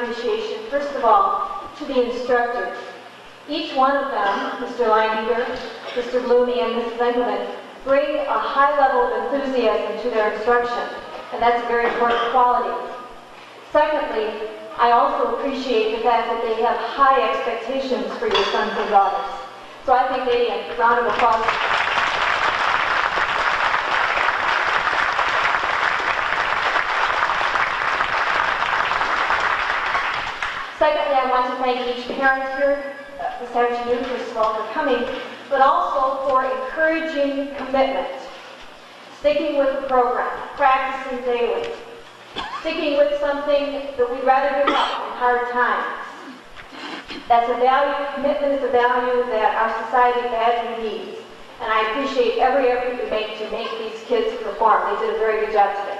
appreciation, first of all, to the instructors. Each one of them, Mr. Leininger, Mr. Bloom, and Mrs. Engelman, bring a high level of enthusiasm to their instruction, and that's a very important quality. Secondly, I also appreciate the fact that they have high expectations for your sons and daughters. So I think a round of applause. Secondly, I want to thank each parent here this afternoon, first of all, for coming, but also for encouraging commitment, sticking with the program, practicing daily, sticking with something that we'd rather give up in hard times. That's a value, commitment is a value that our society badly needs, and I appreciate every effort you make to make these kids perform. They did a very good job today.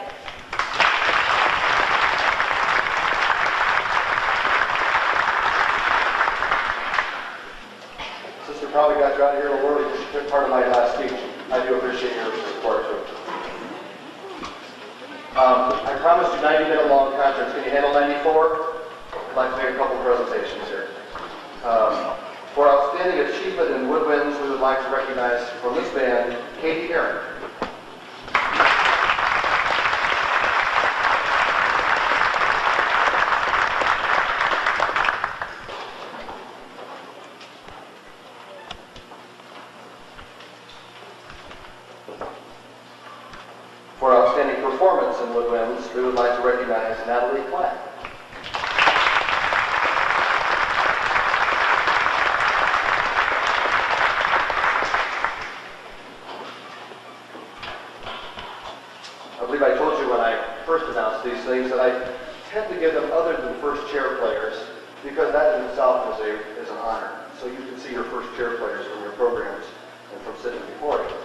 Probably got you out of here a little early because you took part of my last speech. I do appreciate your support too. I promised you 90-minute long concerts. Can you handle 94? I'd like to make a couple of presentations here. For outstanding achievement in woodwinds, we would like to recognize from this band, Katie Aaron. For outstanding performance in woodwinds, we would like to recognize Natalie Clack. I believe I told you when I first announced these things that I tend to give them other than first chair players because that in itself is an honor. So you can see your first chair players from your programs and from sitting before you.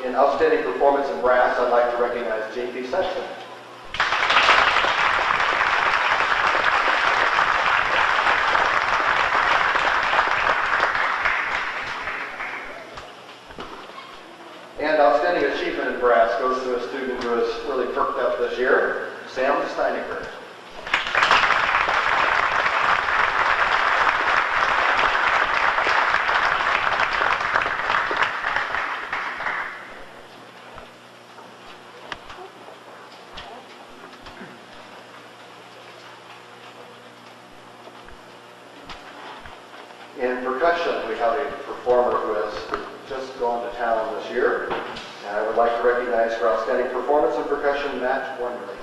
In outstanding performance in brass, I'd like to recognize J.P. Sexton. And outstanding achievement in brass goes to a student who has really perked up this year, Sam Steinecker. In percussion, we have a performer who has just gone to town this year, and I would like to recognize for outstanding performance in percussion, Matt Wonderly.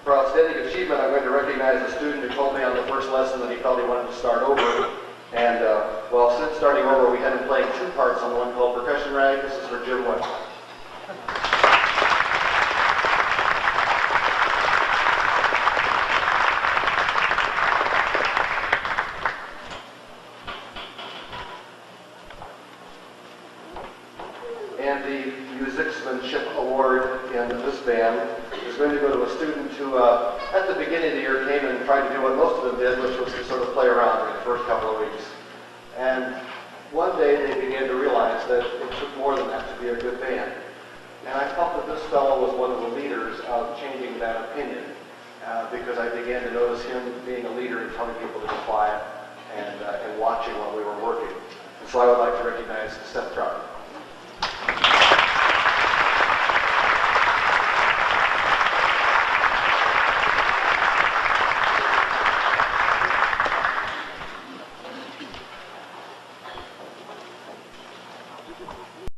For outstanding achievement, I'm going to recognize a student who told me on the first lesson that he felt he wanted to start over. And well, since starting over, we had him playing two parts on one called Percussion Rag. This is for Jim Wood. And the Musicmanship Award in this band is going to go to a student who, at the beginning of the year, came and tried to do what most of them did, which was to sort of play around in the first couple of weeks. And one day they began to realize that it took more than that to be a good band. And I felt that this fellow was one of the leaders of changing that opinion, because I began to notice him being a leader and telling people to be quiet and watching while we were working. And so I would like to recognize Seth Trout.